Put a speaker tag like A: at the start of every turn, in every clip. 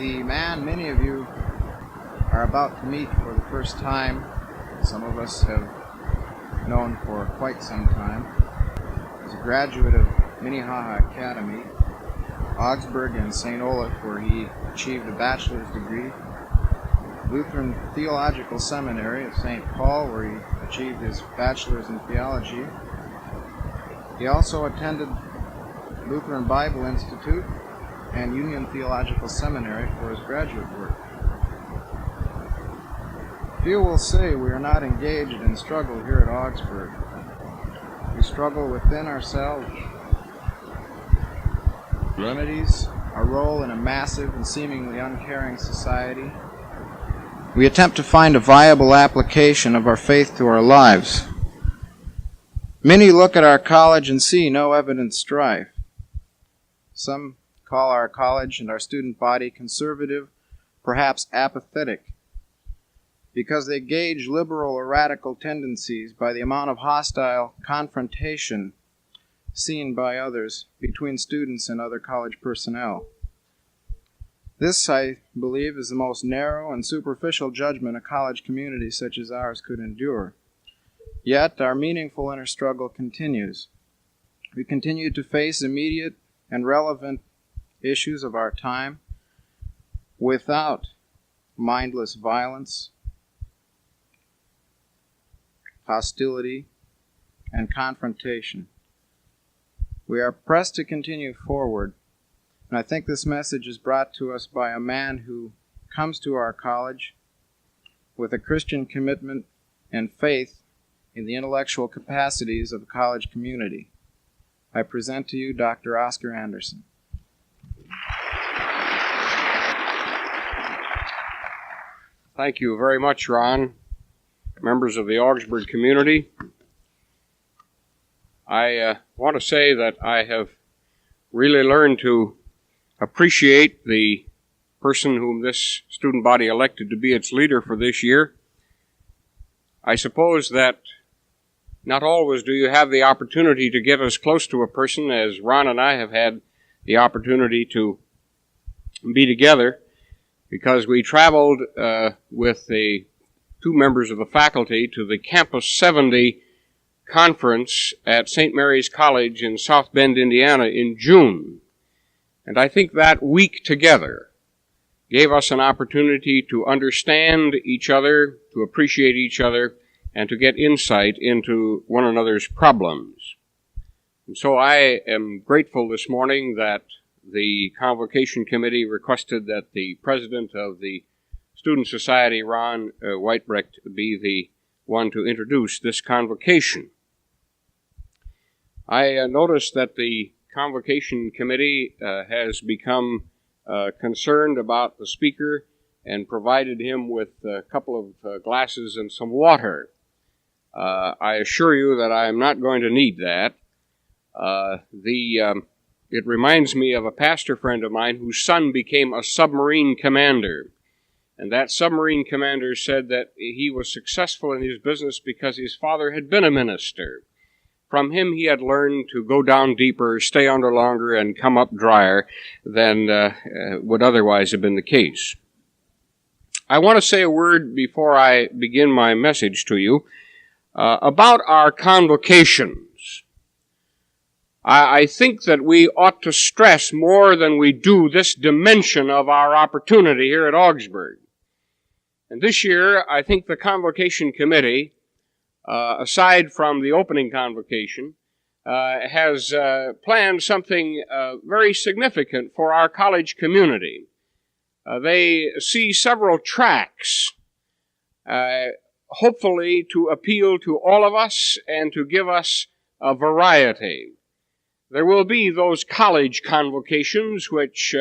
A: The man many of you are about to meet for the first time, some of us have known for quite some time, is a graduate of Minnehaha Academy, Augsburg and St. Olaf, where he achieved a bachelor's degree, Lutheran Theological Seminary at St. Paul, where he achieved his bachelor's in theology. He also attended Lutheran Bible Institute and Union Theological Seminary for his graduate work. Few will say we are not engaged in struggle here at Augsburg. We struggle within ourselves, remedies, our role in a massive and seemingly uncaring society. We attempt to find a viable application of our faith to our lives. Many look at our college and see no evident strife. Some call our college and our student body conservative, perhaps apathetic, because they gauge liberal or radical tendencies by the amount of hostile confrontation seen by others between students and other college personnel. This, I believe, is the most narrow and superficial judgment a college community such as ours could endure. Yet, our meaningful inner struggle continues. We continue to face immediate and relevant issues of our time without mindless violence, hostility, and confrontation. We are pressed to continue forward, and I think this message is brought to us by a man who comes to our college with a Christian commitment and faith in the intellectual capacities of the college community. I present to you Dr. Oscar Anderson.
B: Thank you very much, Ron. Members of the Augsburg community, I want to say that I have really learned to appreciate the person whom this student body elected to be its leader for this year. I suppose that not always do you have the opportunity to get as close to a person as Ron and I have had the opportunity to be together, because we traveled with the two members of the faculty to the Campus 70 conference at St. Mary's College in South Bend, Indiana in June. And I think that week together gave us an opportunity to understand each other, to appreciate each other, and to get insight into one another's problems. And so I am grateful this morning that the Convocation Committee requested that the president of the Student Society, Ron Whitebrecht, be the one to introduce this convocation. I noticed that the Convocation Committee has become concerned about the speaker and provided him with a couple of glasses and some water. I assure you that I am not going to need that. It reminds me of a pastor friend of mine whose son became a submarine commander. And that submarine commander said that he was successful in his business because his father had been a minister. From him he had learned to go down deeper, stay under longer, and come up drier than would otherwise have been the case. I want to say a word before I begin my message to you about our convocations. I think that we ought to stress more than we do this dimension of our opportunity here at Augsburg. And this year, I think the Convocation Committee, aside from the opening convocation, has planned something very significant for our college community. They see several tracks, hopefully to appeal to all of us and to give us a variety. There will be those college convocations which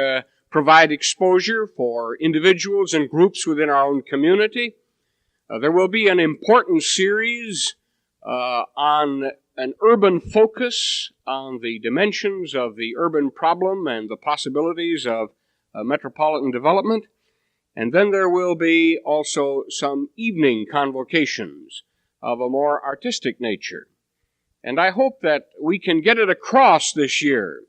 B: provide exposure for individuals and groups within our own community. There will be an important series on an urban focus on the dimensions of the urban problem and the possibilities of metropolitan development. And then there will be also some evening convocations of a more artistic nature. And I hope that we can get it across this year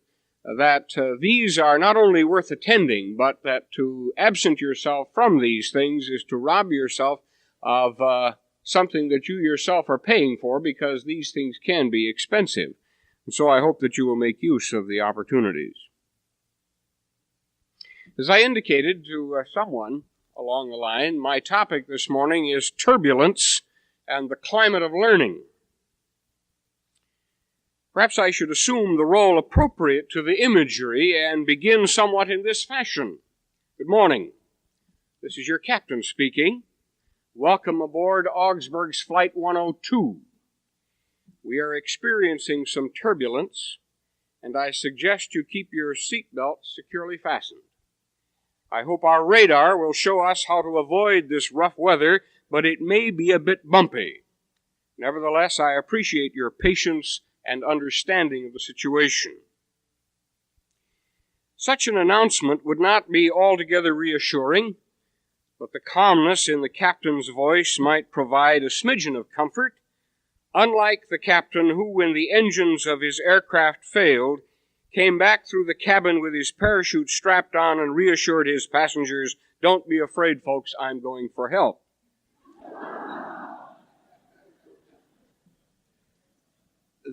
B: that these are not only worth attending, but that to absent yourself from these things is to rob yourself of something that you yourself are paying for, because these things can be expensive. And so I hope that you will make use of the opportunities. As I indicated to someone along the line, my topic this morning is turbulence and the climate of learning. Perhaps I should assume the role appropriate to the imagery and begin somewhat in this fashion. Good morning. This is your captain speaking. Welcome aboard Augsburg's Flight 102. We are experiencing some turbulence, and I suggest you keep your seatbelts securely fastened. I hope our radar will show us how to avoid this rough weather, but it may be a bit bumpy. Nevertheless, I appreciate your patience and understanding of the situation. Such an announcement would not be altogether reassuring, but the calmness in the captain's voice might provide a smidgen of comfort, unlike the captain who, when the engines of his aircraft failed, came back through the cabin with his parachute strapped on and reassured his passengers, "Don't be afraid, folks, I'm going for help."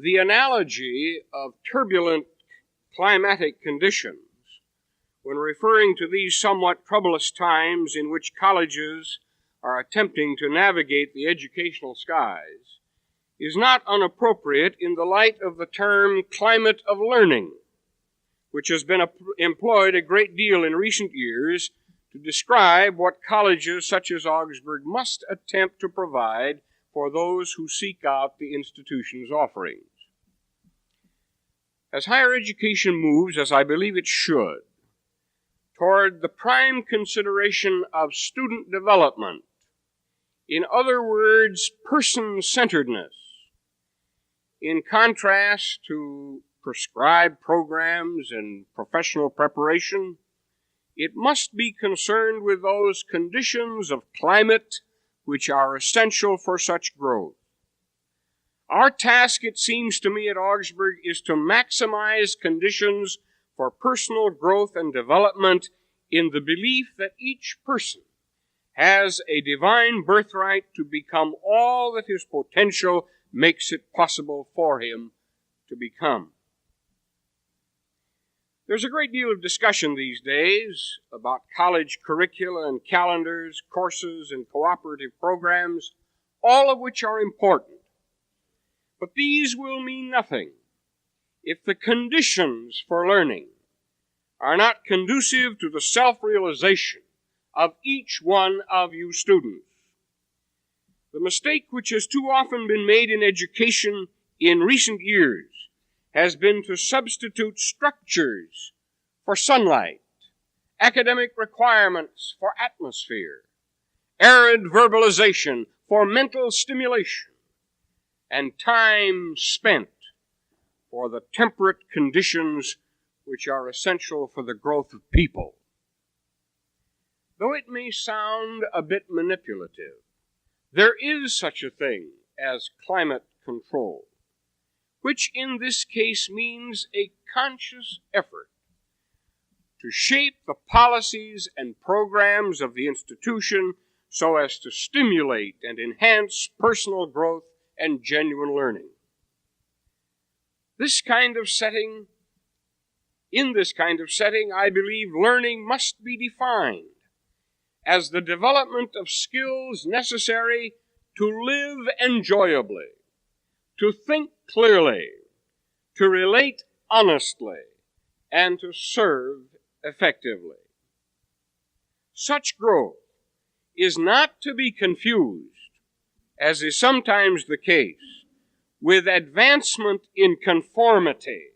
B: The analogy of turbulent climatic conditions, when referring to these somewhat troublous times in which colleges are attempting to navigate the educational skies, is not unappropriate in the light of the term climate of learning, which has been employed a great deal in recent years to describe what colleges such as Augsburg must attempt to provide for those who seek out the institution's offerings. As higher education moves, as I believe it should, toward the prime consideration of student development, in other words, person-centeredness, in contrast to prescribed programs and professional preparation, it must be concerned with those conditions of climate which are essential for such growth. Our task, it seems to me, at Augsburg is to maximize conditions for personal growth and development in the belief that each person has a divine birthright to become all that his potential makes it possible for him to become. There's a great deal of discussion these days about college curricula and calendars, courses and cooperative programs, all of which are important. But these will mean nothing if the conditions for learning are not conducive to the self-realization of each one of you students. The mistake which has too often been made in education in recent years has been to substitute structures for sunlight, academic requirements for atmosphere, arid verbalization for mental stimulation, and time spent for the temperate conditions which are essential for the growth of people. Though it may sound a bit manipulative, there is such a thing as climate control, which in this case means a conscious effort to shape the policies and programs of the institution so as to stimulate and enhance personal growth and genuine learning. In this kind of setting, I believe learning must be defined as the development of skills necessary to live enjoyably, to think clearly, to relate honestly, and to serve effectively. Such growth is not to be confused, as is sometimes the case, with advancement in conformity,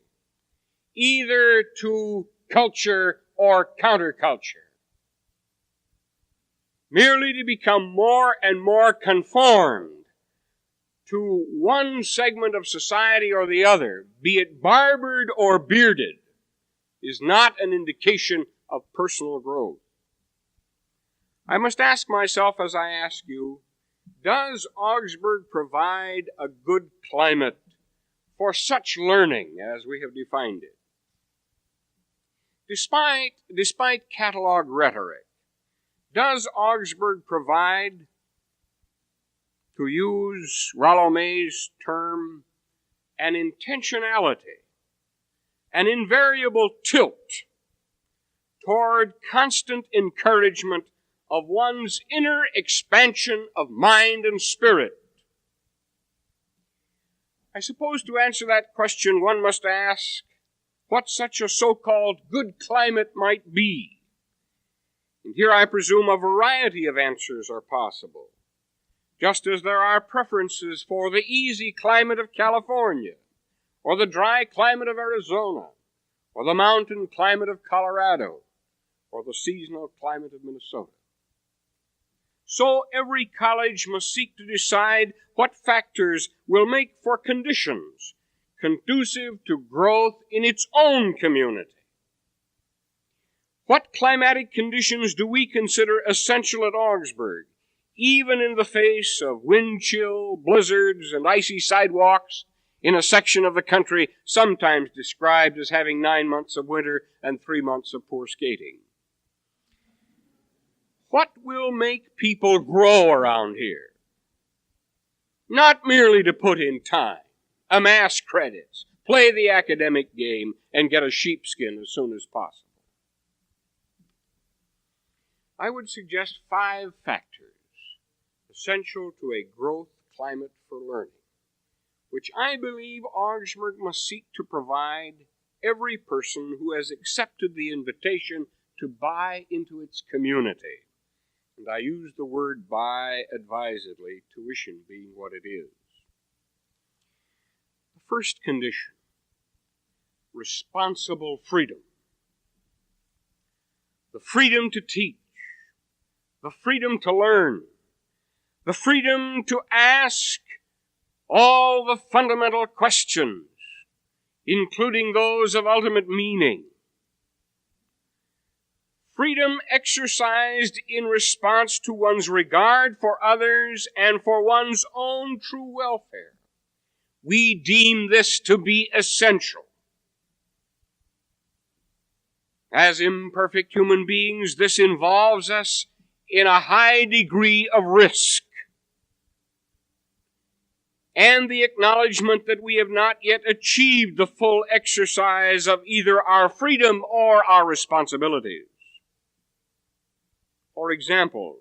B: either to culture or counterculture. Merely to become more and more conformed to one segment of society or the other, be it barbered or bearded, is not an indication of personal growth. I must ask myself, as I ask you, does Augsburg provide a good climate for such learning as we have defined it? Despite catalog rhetoric, does Augsburg provide, to use Rollo May's term, an intentionality, an invariable tilt toward constant encouragement of one's inner expansion of mind and spirit? I suppose to answer that question, one must ask what such a so-called good climate might be. And here I presume a variety of answers are possible, just as there are preferences for the easy climate of California, or the dry climate of Arizona, or the mountain climate of Colorado, or the seasonal climate of Minnesota. So every college must seek to decide what factors will make for conditions conducive to growth in its own community. What climatic conditions do we consider essential at Augsburg, even in the face of wind chill, blizzards, and icy sidewalks in a section of the country sometimes described as having 9 months of winter and 3 months of poor skating? What will make people grow around here? Not merely to put in time, amass credits, play the academic game, and get a sheepskin as soon as possible. I would suggest 5 factors essential to a growth climate for learning, which I believe Augsburg must seek to provide every person who has accepted the invitation to buy into its community. And I use the word buy advisedly, tuition being what it is. The first condition, responsible freedom. The freedom to teach, the freedom to learn, the freedom to ask all the fundamental questions, including those of ultimate meaning. Freedom exercised in response to one's regard for others and for one's own true welfare. We deem this to be essential. As imperfect human beings, this involves us in a high degree of risk and the acknowledgement that we have not yet achieved the full exercise of either our freedom or our responsibilities. For example,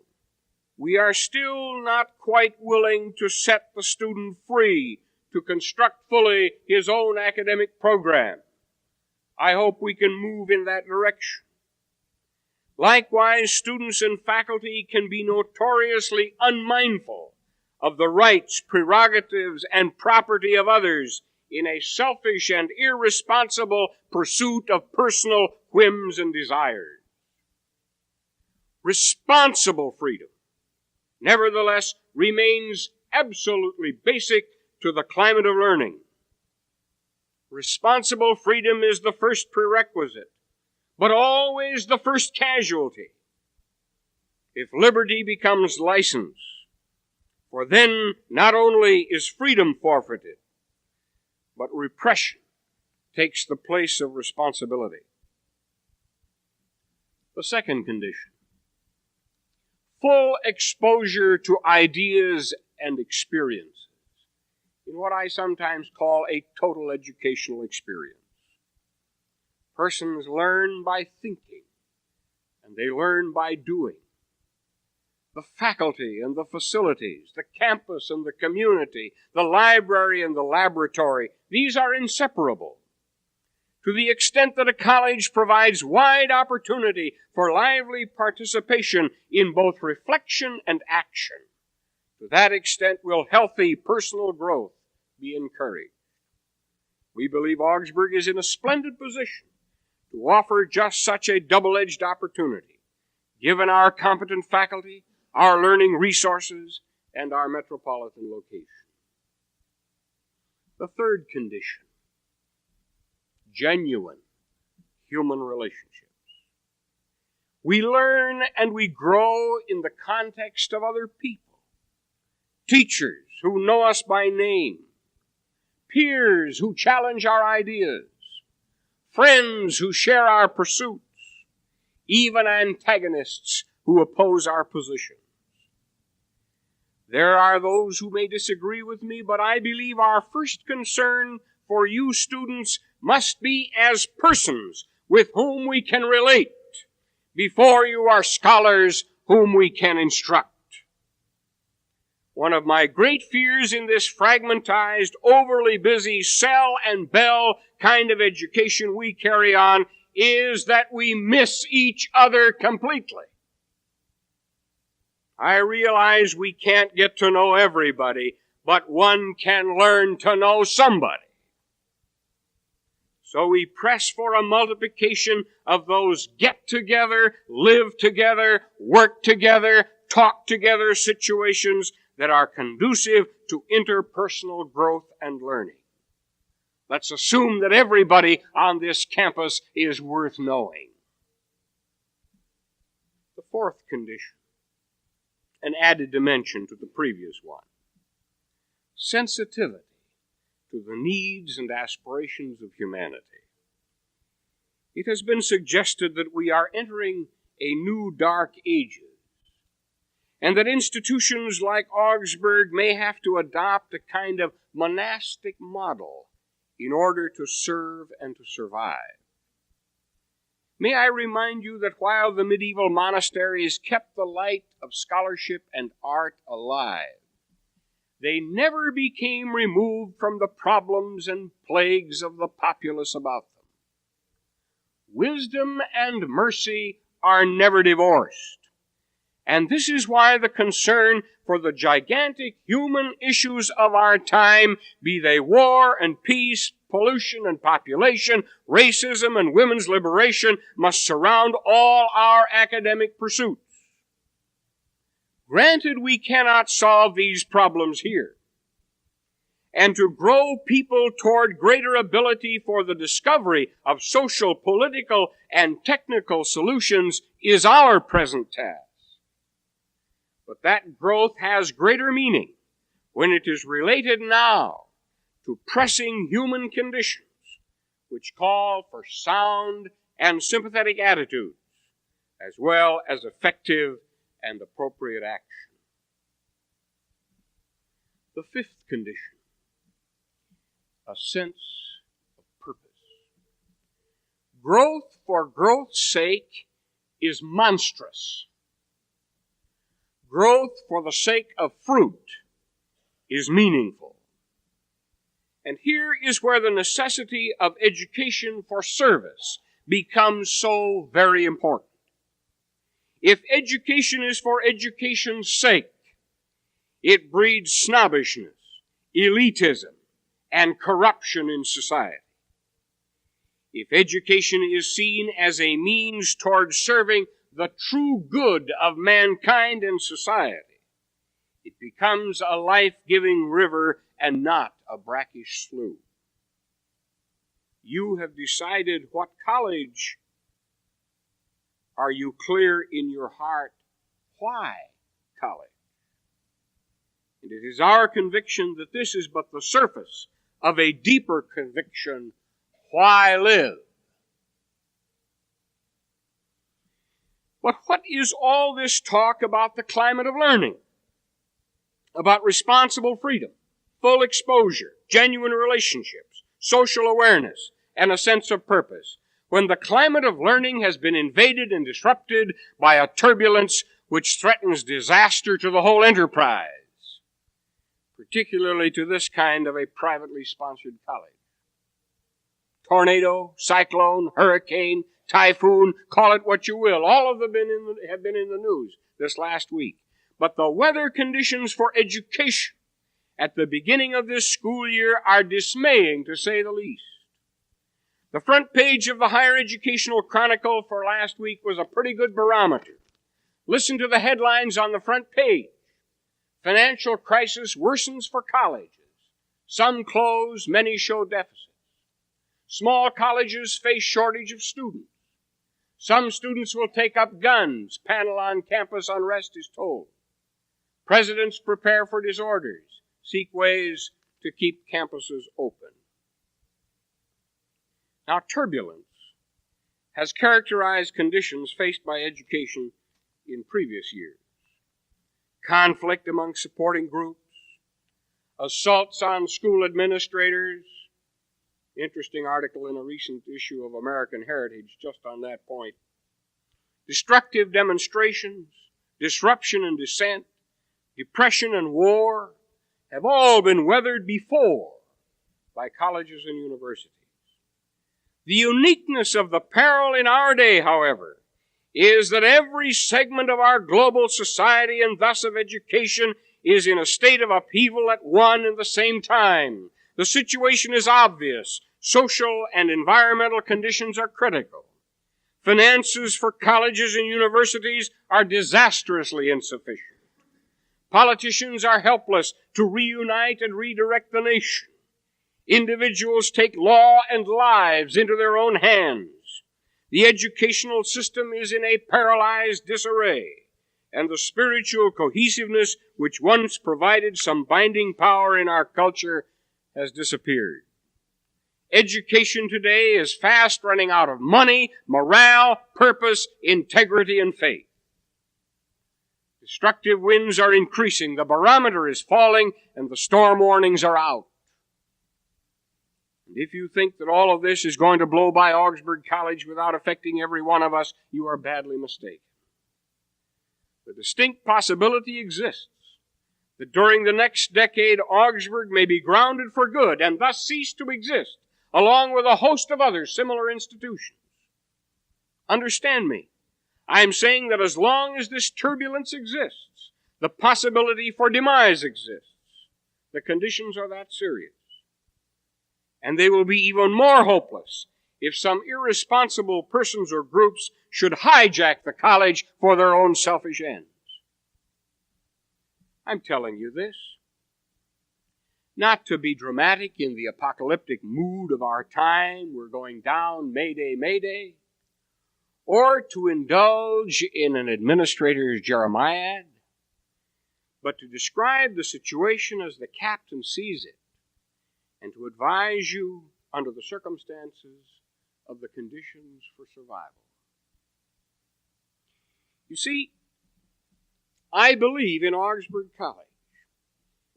B: we are still not quite willing to set the student free to construct fully his own academic program. I hope we can move in that direction. Likewise, students and faculty can be notoriously unmindful of the rights, prerogatives, and property of others in a selfish and irresponsible pursuit of personal whims and desires. Responsible freedom, nevertheless, remains absolutely basic to the climate of learning. Responsible freedom is the first prerequisite, but always the first casualty. If liberty becomes license, for then not only is freedom forfeited, but repression takes the place of responsibility. The second condition, full exposure to ideas and experiences in what I sometimes call a total educational experience. Persons learn by thinking, and they learn by doing. The faculty and the facilities, the campus and the community, the library and the laboratory, these are inseparable. To the extent that a college provides wide opportunity for lively participation in both reflection and action, to that extent will healthy personal growth be encouraged. We believe Augsburg is in a splendid position to offer just such a double-edged opportunity, given our competent faculty, our learning resources, and our metropolitan location. The third condition, genuine human relationships. We learn and we grow in the context of other people. Teachers who know us by name. Peers who challenge our ideas. friends who share our pursuits, even antagonists who oppose our positions. There are those who may disagree with me, but I believe our first concern for you students must be as persons with whom we can relate, before you are scholars whom we can instruct. One of my great fears in this fragmentized, overly busy, sell and bell kind of education we carry on is that we miss each other completely. I realize we can't get to know everybody, but one can learn to know somebody. So we press for a multiplication of those get together, live together, work together, talk together situations that are conducive to interpersonal growth and learning. Let's assume that everybody on this campus is worth knowing. The fourth condition, an added dimension to the previous one, sensitivity to the needs and aspirations of humanity. It has been suggested that we are entering a new dark ages, and that institutions like Augsburg may have to adopt a kind of monastic model in order to serve and to survive. May I remind you that while the medieval monasteries kept the light of scholarship and art alive, they never became removed from the problems and plagues of the populace about them. Wisdom and mercy are never divorced. And this is why the concern for the gigantic human issues of our time, be they war and peace, pollution and population, racism and women's liberation, must surround all our academic pursuits. Granted, we cannot solve these problems here. And to grow people toward greater ability for the discovery of social, political, and technical solutions is our present task. But that growth has greater meaning when it is related now to pressing human conditions which call for sound and sympathetic attitudes, as well as effective and appropriate action. The fifth condition, a sense of purpose. Growth for growth's sake is monstrous. Growth for the sake of fruit is meaningful. And here is where the necessity of education for service becomes so very important. If education is for education's sake, it breeds snobbishness, elitism, and corruption in society. If education is seen as a means toward serving the true good of mankind and society, it becomes a life-giving river and not a brackish slough. You have decided what college. Are you clear in your heart why college? And it is our conviction that this is but the surface of a deeper conviction, why live? But what is all this talk about the climate of learning? About responsible freedom, full exposure, genuine relationships, social awareness, and a sense of purpose, when the climate of learning has been invaded and disrupted by a turbulence which threatens disaster to the whole enterprise, particularly to this kind of a privately sponsored college. Tornado, cyclone, hurricane, typhoon, call it what you will. All of them have been in the news this last week. But the weather conditions for education at the beginning of this school year are dismaying, to say the least. The front page of the Higher Educational Chronicle for last week was a pretty good barometer. Listen to the headlines on the front page. Financial crisis worsens for colleges. Some close, many show deficits. Small colleges face shortage of students. Some students will take up guns. Panel on campus unrest is told. Presidents prepare for disorders. Seek ways to keep campuses open. Now, turbulence has characterized conditions faced by education in previous years. Conflict among supporting groups, assaults on school administrators. Interesting article in a recent issue of American Heritage just on that point. Destructive demonstrations, disruption and dissent, depression and war have all been weathered before by colleges and universities. The uniqueness of the peril in our day, however, is that every segment of our global society and thus of education is in a state of upheaval at one and the same time. The situation is obvious. Social and environmental conditions are critical. Finances for colleges and universities are disastrously insufficient. Politicians are helpless to reunite and redirect the nation. Individuals take law and lives into their own hands. The educational system is in a paralyzed disarray, and the spiritual cohesiveness which once provided some binding power in our culture has disappeared. Education today is fast running out of money, morale, purpose, integrity, and faith. Destructive winds are increasing, the barometer is falling, and the storm warnings are out. And if you think that all of this is going to blow by Augsburg College without affecting every one of us, you are badly mistaken. The distinct possibility exists that during the next decade, Augsburg may be grounded for good and thus cease to exist, along with a host of other similar institutions. Understand me. I am saying that as long as this turbulence exists, the possibility for demise exists. The conditions are that serious. And they will be even more hopeless if some irresponsible persons or groups should hijack the college for their own selfish ends. I'm telling you this not to be dramatic in the apocalyptic mood of our time, we're going down, Mayday, Mayday, or to indulge in an administrator's Jeremiad, but to describe the situation as the captain sees it, and to advise you under the circumstances of the conditions for survival. You see, I believe in Augsburg College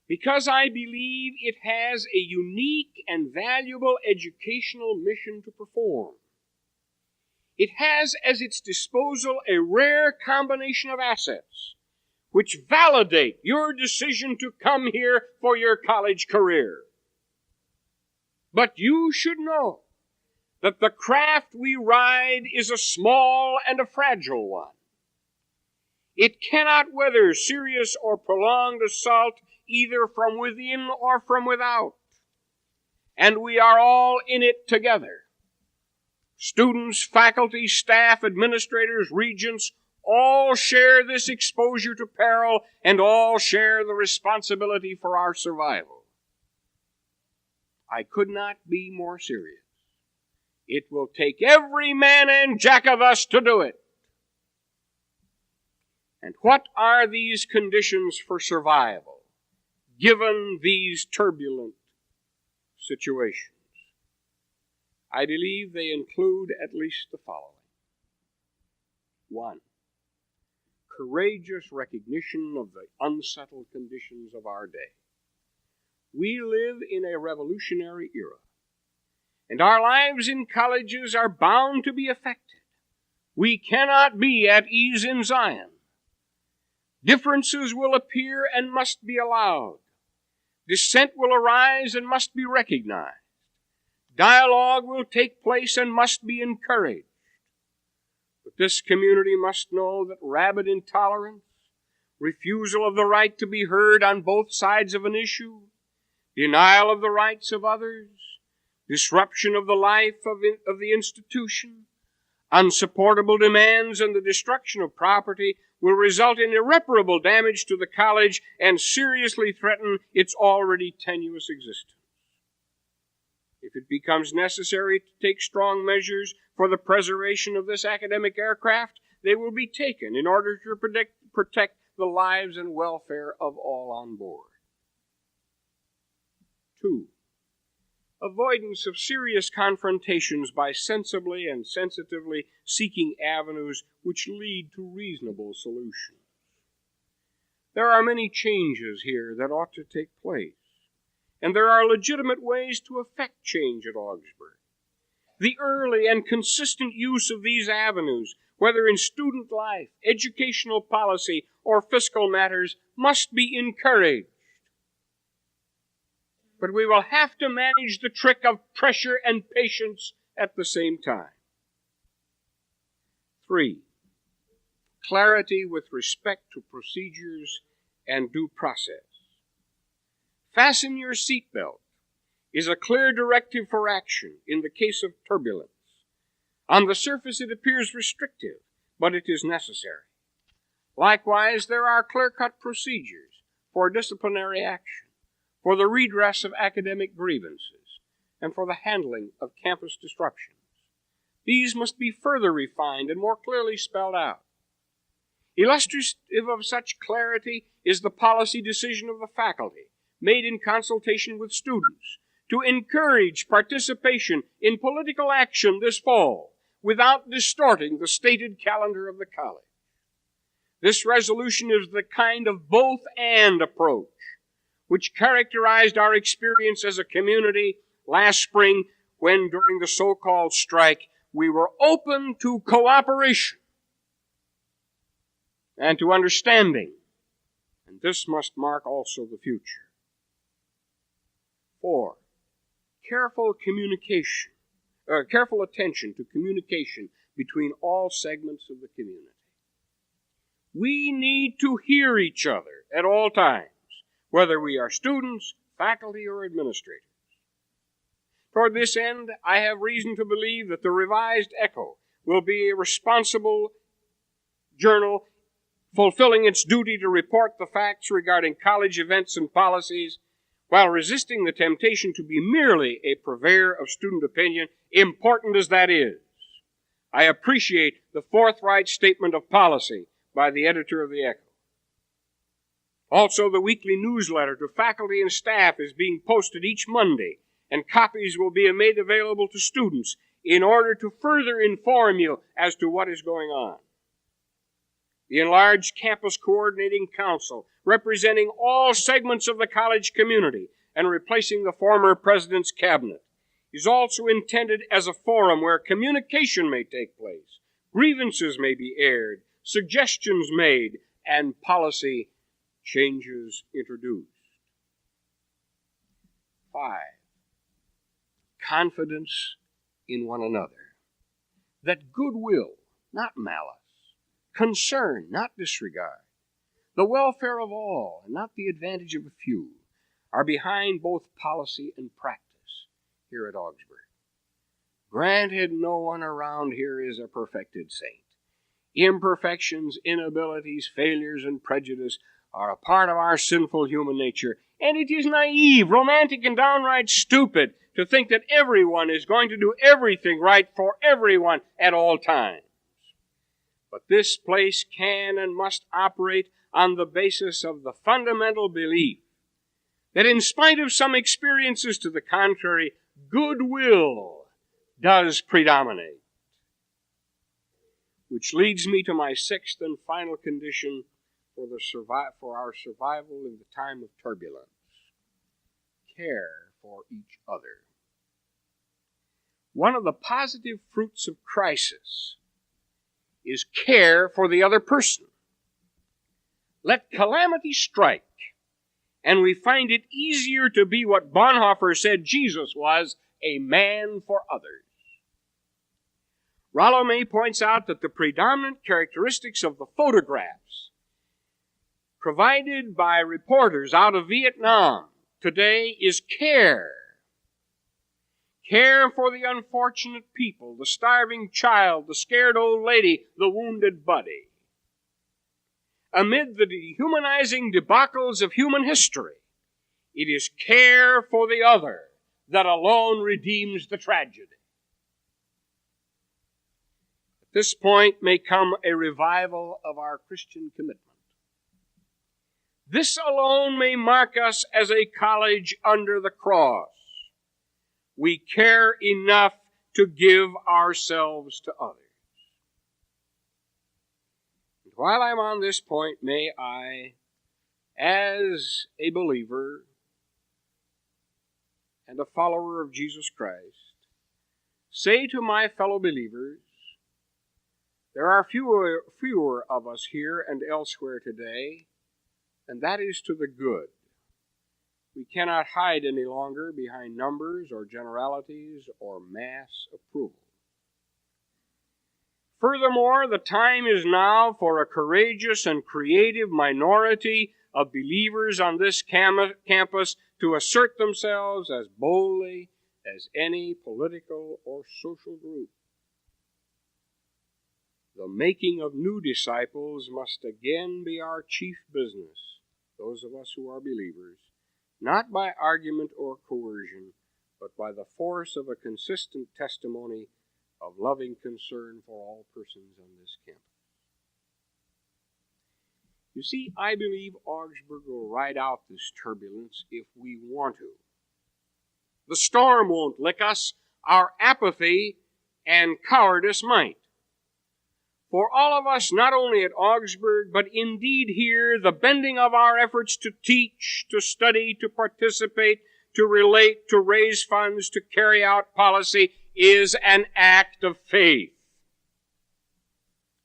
B: because I believe it has a unique and valuable educational mission to perform. It has at its disposal a rare combination of assets which validate your decision to come here for your college career. But you should know that the craft we ride is a small and a fragile one. It cannot weather serious or prolonged assault either from within or from without. And we are all in it together. Students, faculty, staff, administrators, regents, all share this exposure to peril and all share the responsibility for our survival. I could not be more serious. It will take every man and jack of us to do it. And what are these conditions for survival, given these turbulent situations? I believe they include at least the following. 1, courageous recognition of the unsettled conditions of our day. We live in a revolutionary era, and our lives in colleges are bound to be affected. We cannot be at ease in Zion. Differences will appear and must be allowed. Dissent will arise and must be recognized. Dialogue will take place and must be encouraged. But this community must know that rabid intolerance, refusal of the right to be heard on both sides of an issue, denial of the rights of others, disruption of the life of the institution, unsupportable demands, and the destruction of property will result in irreparable damage to the college and seriously threaten its already tenuous existence. If it becomes necessary to take strong measures for the preservation of this academic aircraft, they will be taken in order to protect the lives and welfare of all on board. 2, avoidance of serious confrontations by sensibly and sensitively seeking avenues which lead to reasonable solutions. There are many changes here that ought to take place, and there are legitimate ways to effect change at Augsburg. The early and consistent use of these avenues, whether in student life, educational policy, or fiscal matters, must be encouraged. But we will have to manage the trick of pressure and patience at the same time. 3. Clarity with respect to procedures and due process. Fasten your seatbelt is a clear directive for action in the case of turbulence. On the surface it appears restrictive, but it is necessary. Likewise, there are clear-cut procedures for disciplinary action, for the redress of academic grievances, and for the handling of campus disruptions. These must be further refined and more clearly spelled out. Illustrative of such clarity is the policy decision of the faculty, made in consultation with students, to encourage participation in political action this fall without distorting the stated calendar of the college. This resolution is the kind of both-and approach which characterized our experience as a community last spring when, during the so-called strike, we were open to cooperation and to understanding, and this must mark also the future. 4. Careful attention to communication between all segments of the community. We need to hear each other at all times, whether we are students, faculty, or administrators. Toward this end, I have reason to believe that the revised Echo will be a responsible journal fulfilling its duty to report the facts regarding college events and policies, while resisting the temptation to be merely a purveyor of student opinion, important as that is. I appreciate the forthright statement of policy by the editor of the Echo. Also, the weekly newsletter to faculty and staff is being posted each Monday, and copies will be made available to students in order to further inform you as to what is going on. The enlarged Campus Coordinating Council, representing all segments of the college community and replacing the former president's cabinet, is also intended as a forum where communication may take place, grievances may be aired, suggestions made, and policy changes introduced. 5. Confidence in one another. That goodwill, not malice, concern, not disregard, the welfare of all, and not the advantage of a few, are behind both policy and practice here at Augsburg. Granted, no one around here is a perfected saint. Imperfections, inabilities, failures, and prejudice are a part of our sinful human nature, and it is naive, romantic, and downright stupid to think that everyone is going to do everything right for everyone at all times. But this place can and must operate on the basis of the fundamental belief that in spite of some experiences to the contrary, goodwill does predominate. Which leads me to my 6th and final condition for our survival in the time of turbulence. Care for each other. One of the positive fruits of crisis is care for the other person. Let calamity strike, and we find it easier to be what Bonhoeffer said Jesus was, a man for others. Rollo May points out that the predominant characteristics of the photographs provided by reporters out of Vietnam today is care. Care for the unfortunate people, the starving child, the scared old lady, the wounded buddy. Amid the dehumanizing debacles of human history, it is care for the other that alone redeems the tragedy. At this point may come a revival of our Christian commitment. This alone may mark us as a college under the cross. we care enough to give ourselves to others. And while I'm on this point, may I, as a believer and a follower of Jesus Christ, say to my fellow believers, there are fewer of us here and elsewhere today, and that is to the good. We cannot hide any longer behind numbers or generalities or mass approval. Furthermore, the time is now for a courageous and creative minority of believers on this campus to assert themselves as boldly as any political or social group. The making of new disciples must again be our chief business, those of us who are believers, not by argument or coercion, but by the force of a consistent testimony of loving concern for all persons on this campus. You see, I believe Augsburg will ride out this turbulence if we want to. The storm won't lick us, our apathy and cowardice might. For all of us, not only at Augsburg, but indeed here, the bending of our efforts to teach, to study, to participate, to relate, to raise funds, to carry out policy is an act of faith.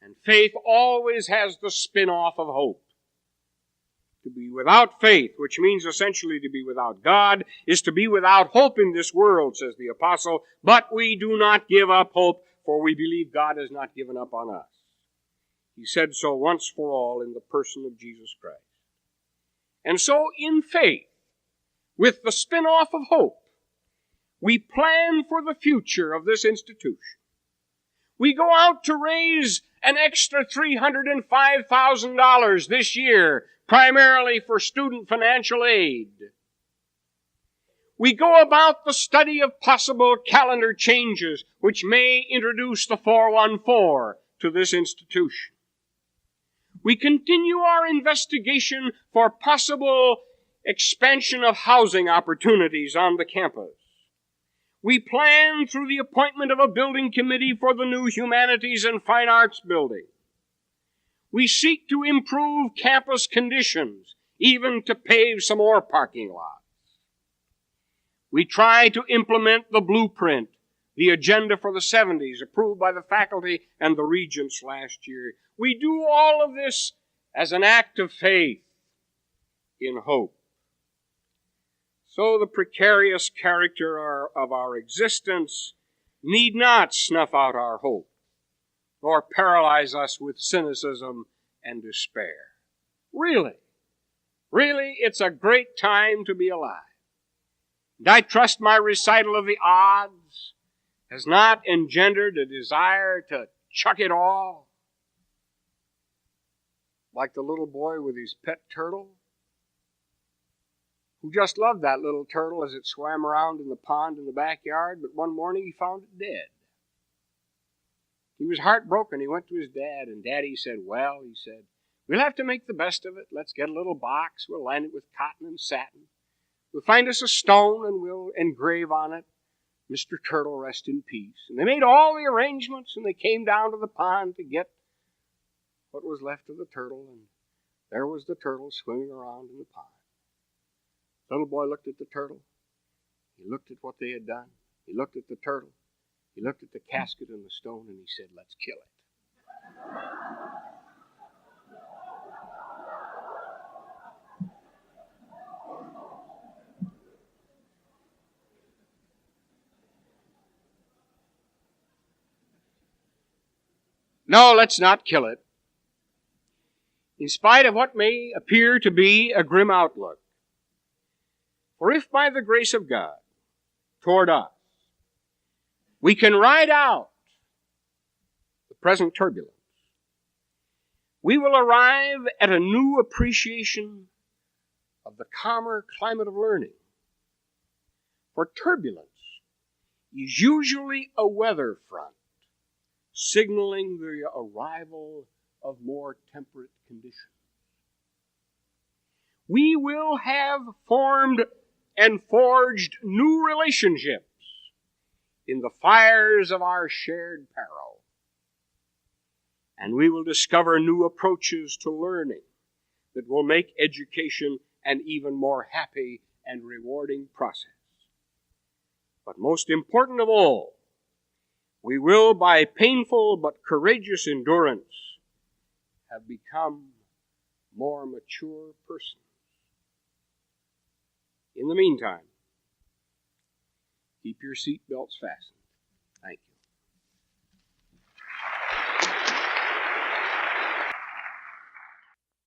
B: And faith always has the spin-off of hope. To be without faith, which means essentially to be without God, is to be without hope in this world, says the apostle. But we do not give up hope, for we believe God has not given up on us. He said so once for all in the person of Jesus Christ. And so in faith, with the spin-off of hope, we plan for the future of this institution. We go out to raise an extra $305,000 this year, primarily for student financial aid. We go about the study of possible calendar changes which may introduce the 414 to this institution. We continue our investigation for possible expansion of housing opportunities on the campus. We plan through the appointment of a building committee for the new Humanities and Fine Arts building. We seek to improve campus conditions, even to pave some more parking lots. We try to implement the blueprint, the agenda for the 70s, approved by the faculty and the regents last year. We do all of this as an act of faith in hope. So the precarious character of our existence need not snuff out our hope, nor paralyze us with cynicism and despair. Really, it's a great time to be alive. And I trust my recital of the odds has not engendered a desire to chuck it all, like the little boy with his pet turtle, who just loved that little turtle as it swam around in the pond in the backyard, but one morning he found it dead. He was heartbroken. He went to his dad, and Daddy said, well, he said, we'll have to make the best of it. Let's get a little box. We'll line it with cotton and satin. We'll find us a stone, and we'll engrave on it, Mr. Turtle, rest in peace. And they made all the arrangements, and they came down to the pond to get what was left of the turtle, and there was the turtle swimming around in the pond. The little boy looked at the turtle. He looked at what they had done. He looked at the turtle. He looked at the casket and the stone, and he said, let's kill it. No, let's not kill it. In spite of what may appear to be a grim outlook. For if by the grace of God toward us, we can ride out the present turbulence, we will arrive at a new appreciation of the calmer climate of learning. For turbulence is usually a weather front, signaling the arrival of more temperate conditions. We will have formed and forged new relationships in the fires of our shared peril. And we will discover new approaches to learning that will make education an even more happy and rewarding process. But most important of all, we will, by painful but courageous endurance, have become more mature persons. In the meantime, keep your seat belts fastened. Thank you.